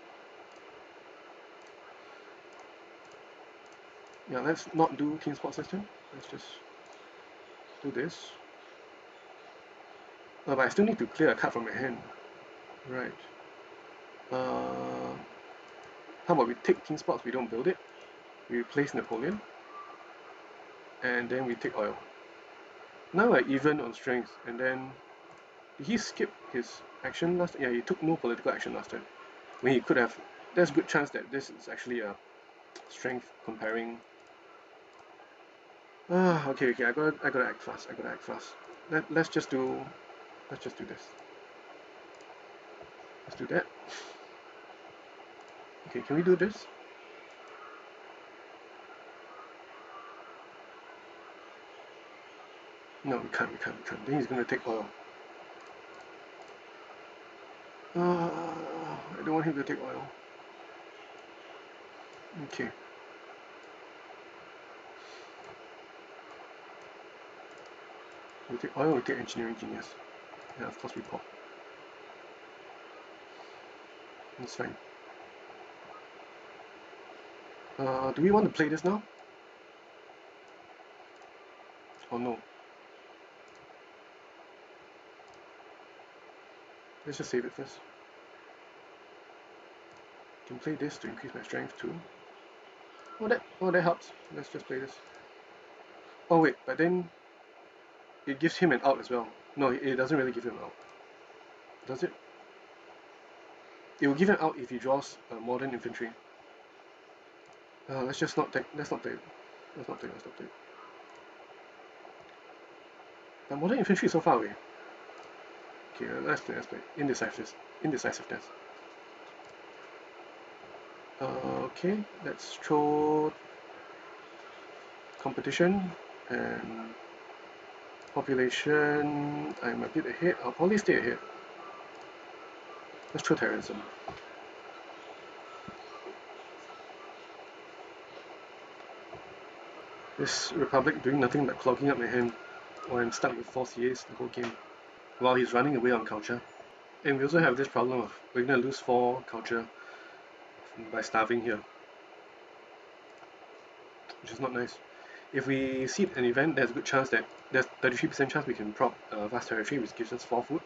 B: Yeah, let's not do team sports this turn. Let's just do this. But I still need to clear a card from my hand. Right. How about we take team sports, we don't build it. We replace Napoleon. And then we take oil. Now we're even on strength, and then did he skip his action last? Yeah, he took no political action last turn. When he could have, there's a good chance that this is actually a strength comparing. Okay, I gotta act fast. Let's just do this. Let's do that. Okay, can we do this? No, we can't. Then he's gonna take oil. I don't want him to take oil. Okay. We take oil, we take engineering genius. Yeah, of course we pop. That's fine. Do we want to play this now? Oh no. Let's just save it first. Can play this to increase my strength too. Oh that helps. Let's just play this. Oh wait, but then it gives him an out as well. No, it doesn't really give him an out. Does it? It will give him out if he draws modern infantry. Let's just not take. Let's not take. But modern infantry is so far away. Okay, let's play. Indecisiveness. Okay, let's throw competition and population. I'm a bit ahead. I'll probably stay ahead. Let's throw terrorism. This Republic doing nothing but clogging up my hand while I'm stuck with 4 CAs the whole game while he's running away on culture. And we also have this problem of we're going to lose 4 culture by starving here, which is not nice. If we seed an event, there's a good chance that there's 33% chance we can prop vast territory, which gives us 4 food.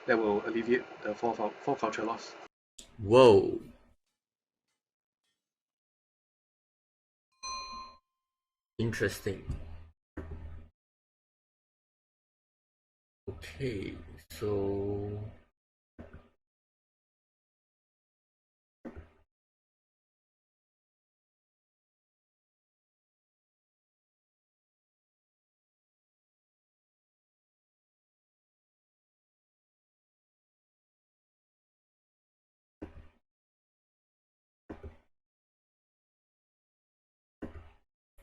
B: That will alleviate the 4 culture loss.
A: Whoa. Interesting. Okay, so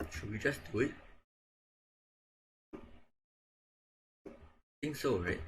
A: should we just do it? I think so, right?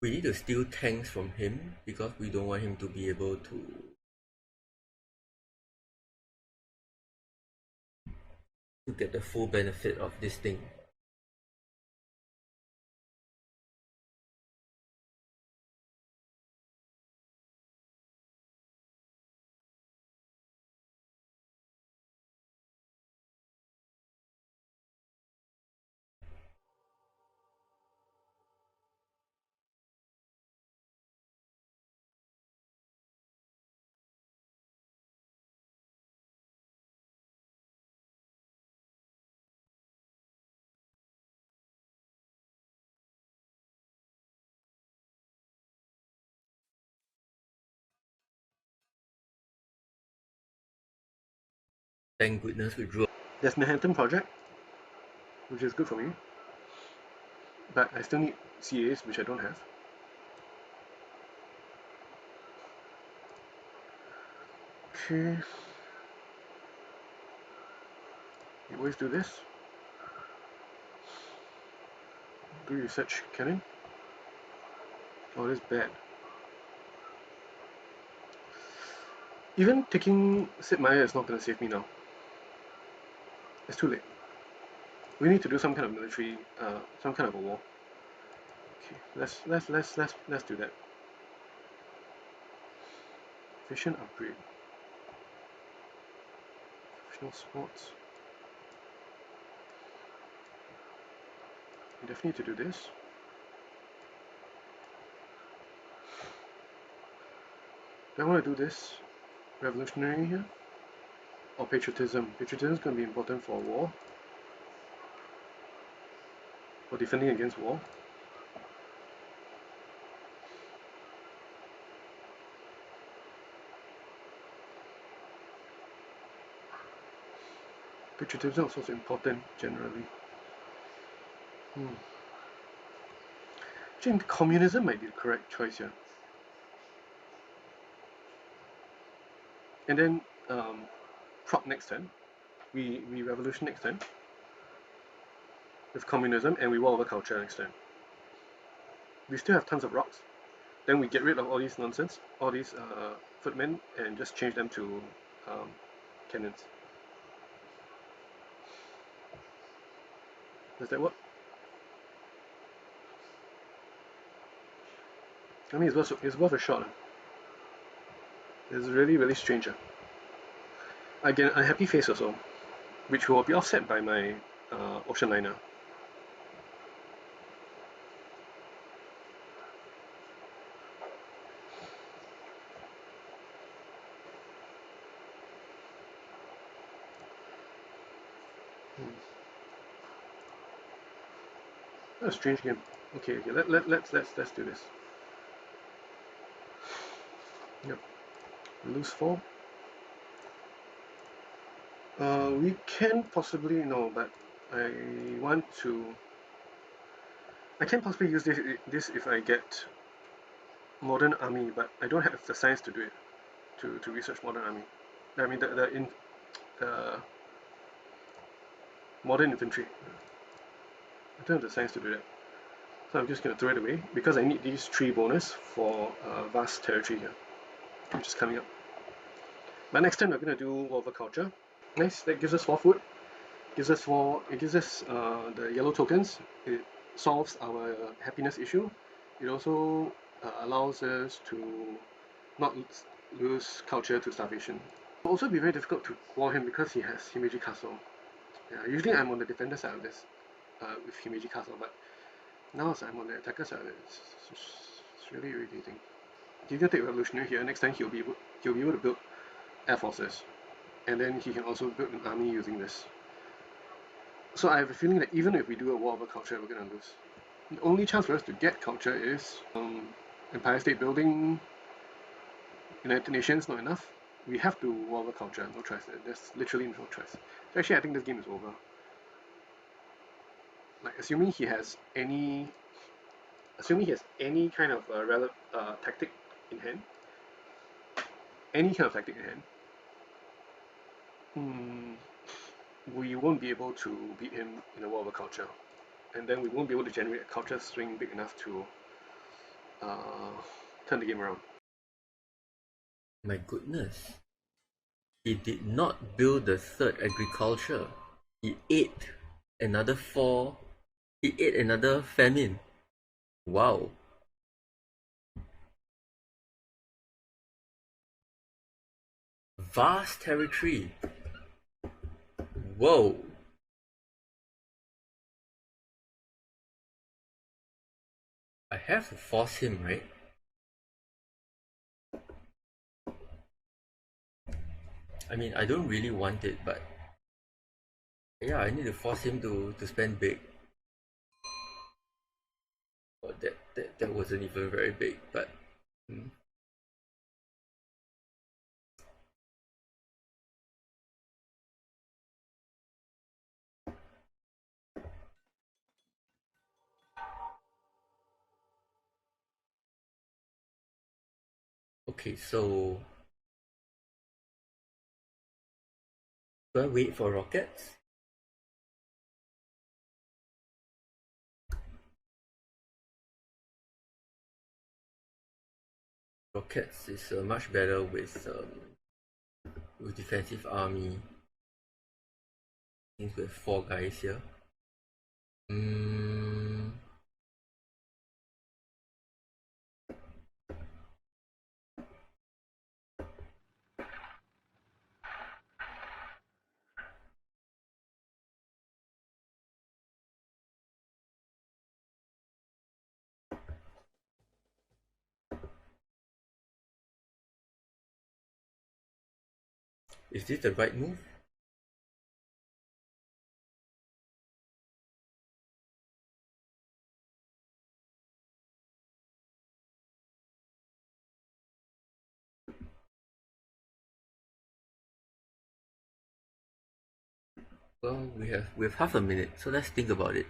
A: We need to steal tanks from him because we don't want him to be able to get the full benefit of this thing. Thank goodness we drew.
B: There's Manhattan Project, which is good for me, but I still need CAs, which I don't have. Okay. You always do this. Do research cannon. Oh, this is bad. Even taking Sid Meier is not going to save me now. It's too late. We need to do some kind of military, some kind of a war. Okay, let's do that. Vision upgrade. Professional sports. We definitely need to do this. Do I want to do this revolutionary here? Or patriotism? Patriotism is going to be important for war. For defending against war. Patriotism is also important generally. Actually, communism might be the correct choice here. And then prop next turn. We revolution next turn. With communism, and we war over culture next turn. We still have tons of rocks. Then we get rid of all these nonsense, all these footmen, and just change them to cannons. Does that work? I mean, it's worth a shot. It's really, really strange. I get an unhappy face also, which will be offset by my ocean liner. That's a strange game. Okay, let's do this. Yep. Lose 4. We can possibly no, but I want to. I can possibly use this if I get modern army, but I don't have the science to do it. To research modern army. I mean the modern infantry. I don't have the science to do that. So I'm just going to throw it away because I need these 3 bonus for vast territory here, which is coming up. But next time we're going to do war over culture. Nice, that gives us 4 food. It gives us the yellow tokens. It solves our happiness issue. It also allows us to not lose culture to starvation. It will also be very difficult to war him because he has Himeji Castle. Yeah, usually I'm on the defender side of this with Himeji Castle, but now as I'm on the attacker side, it's really irritating. He's gonna take revolutionary here. Next time he'll be able to build air forces, and then he can also build an army using this. So I have a feeling that even if we do a war over culture, we're gonna lose. The only chance for us to get culture is Empire State Building, United Nations, not enough. We have to war over culture, no choice. There's literally no choice. So actually, I think this game is over. Like assuming he has any kind of tactic in hand, we won't be able to beat him in a war over culture, and then we won't be able to generate a culture swing big enough to turn the game around.
A: My goodness. He did not build the 3rd agriculture. He ate another 4. He ate another famine. Wow. Vast territory. Whoa. I have to force him, right? I mean, I don't really want it, but yeah, I need to force him to spend big. Oh, that wasn't even very big, but Okay, so do I wait for rockets? Rockets is much better with defensive army. Since we have 4 guys here. Is this the right move? Well, we have half a minute, so let's think about it.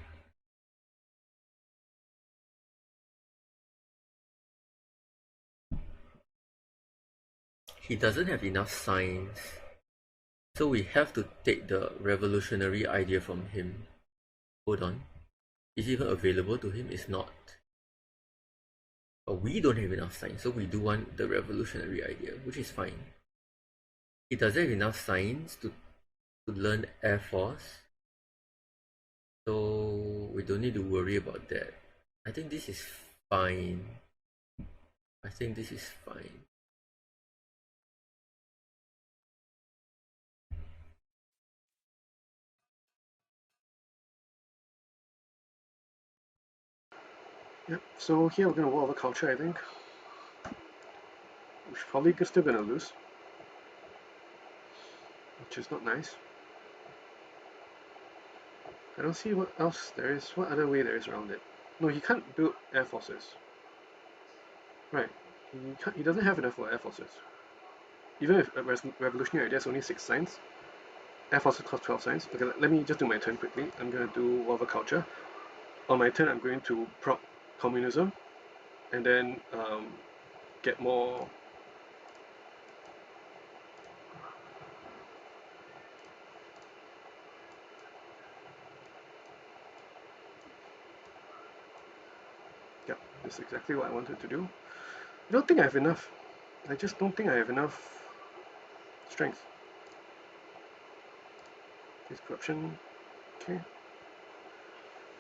A: He doesn't have enough signs, so we have to take the revolutionary idea from him. Hold on. Is it even available to him? It's not. But we don't have enough signs, so we do want the revolutionary idea, which is fine. He doesn't have enough signs to learn Air Force, so we don't need to worry about that. I think this is fine. I think this is fine.
B: Yep, so here we're going to war over culture, I think. We're probably still going to lose, which is not nice. I don't see what else there is, what other way there is around it. No, he can't build air forces. Right, he doesn't have enough for air forces. Even if revolutionary idea is only 6 signs, air forces cost 12 signs. Okay, let me just do my turn quickly. I'm going to do war over culture. On my turn, I'm going to prop communism, and then get more. Yep, that's exactly what I wanted to do. I don't think I have enough. I just don't think I have enough strength. Is corruption. Okay.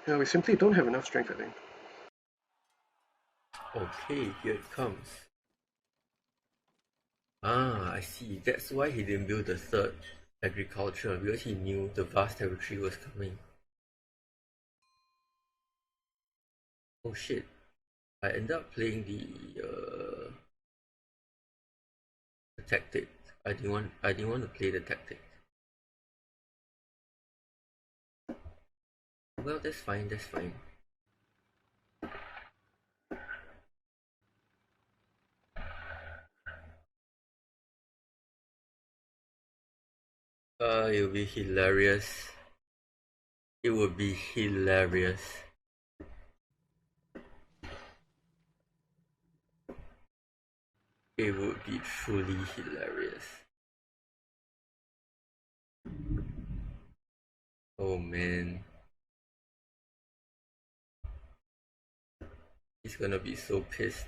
B: Yeah, we simply don't have enough strength, I think.
A: Okay, here it comes. Ah, I see. That's why he didn't build the third agriculture, because he knew the vast territory was coming. Oh shit. I ended up playing the tactic. I didn't want to play the tactic. Well, that's fine, that's fine. It'll be hilarious. It would be hilarious. It would be truly hilarious. Oh man. He's gonna be so pissed.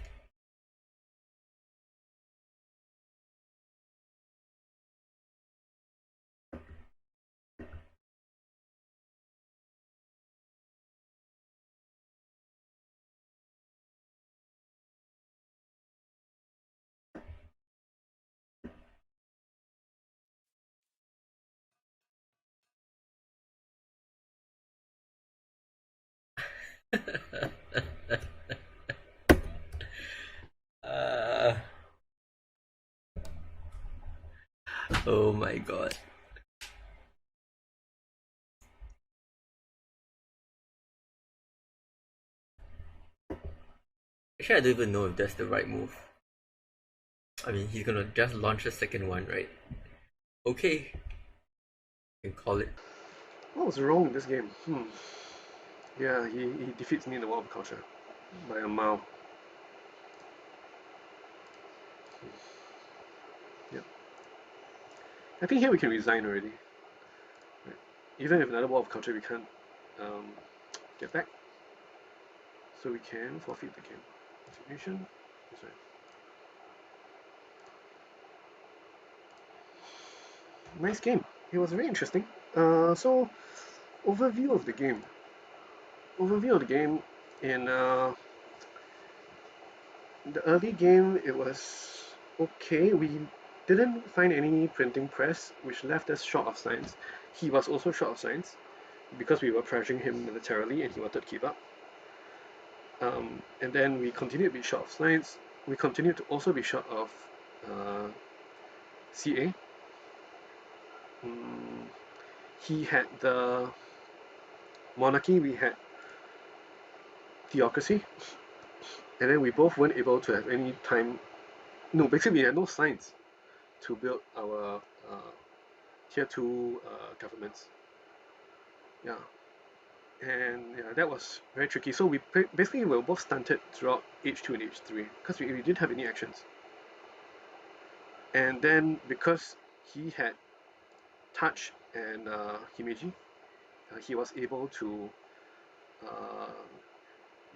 A: uh, oh my god. Actually, I don't even know if that's the right move. I mean, he's gonna just launch a second one, right? Okay. You can call it.
B: What was wrong in this game? Yeah, he defeats me in the war of culture by a mile. I think here we can resign already. Right. Even if another wall of culture we can't get back, so we can forfeit the game. Resignation. Sorry. Nice game. It was very interesting. So overview of the game. Overview of the game. In the early game, it was okay. We didn't find any printing press, which left us short of science. He was also short of science because we were pressuring him militarily and he wanted to keep up. And then we continued to be short of science. We continued to also be short of CA. He had the monarchy, we had theocracy, and then we both weren't able to have any time. No, basically we had no science to build our tier 2 governments. Yeah, and yeah, that was very tricky. So we basically were both stunted throughout H2 and H3 because we didn't have any actions. And then because he had touch and Himeji, he was able to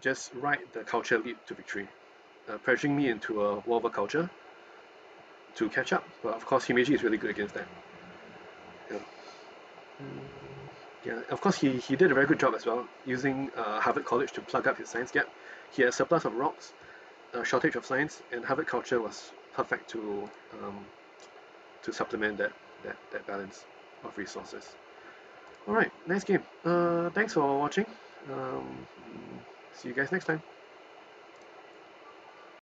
B: just ride the culture lead to victory, pressuring me into a war of a culture to catch up. But of course, Himeji is really good against that. Yeah. Yeah, of course, he did a very good job as well, using Harvard College to plug up his science gap. He had a surplus of rocks, a shortage of science, and Harvard culture was perfect to supplement that balance of resources. All right, nice game. Thanks for watching. See you guys next time.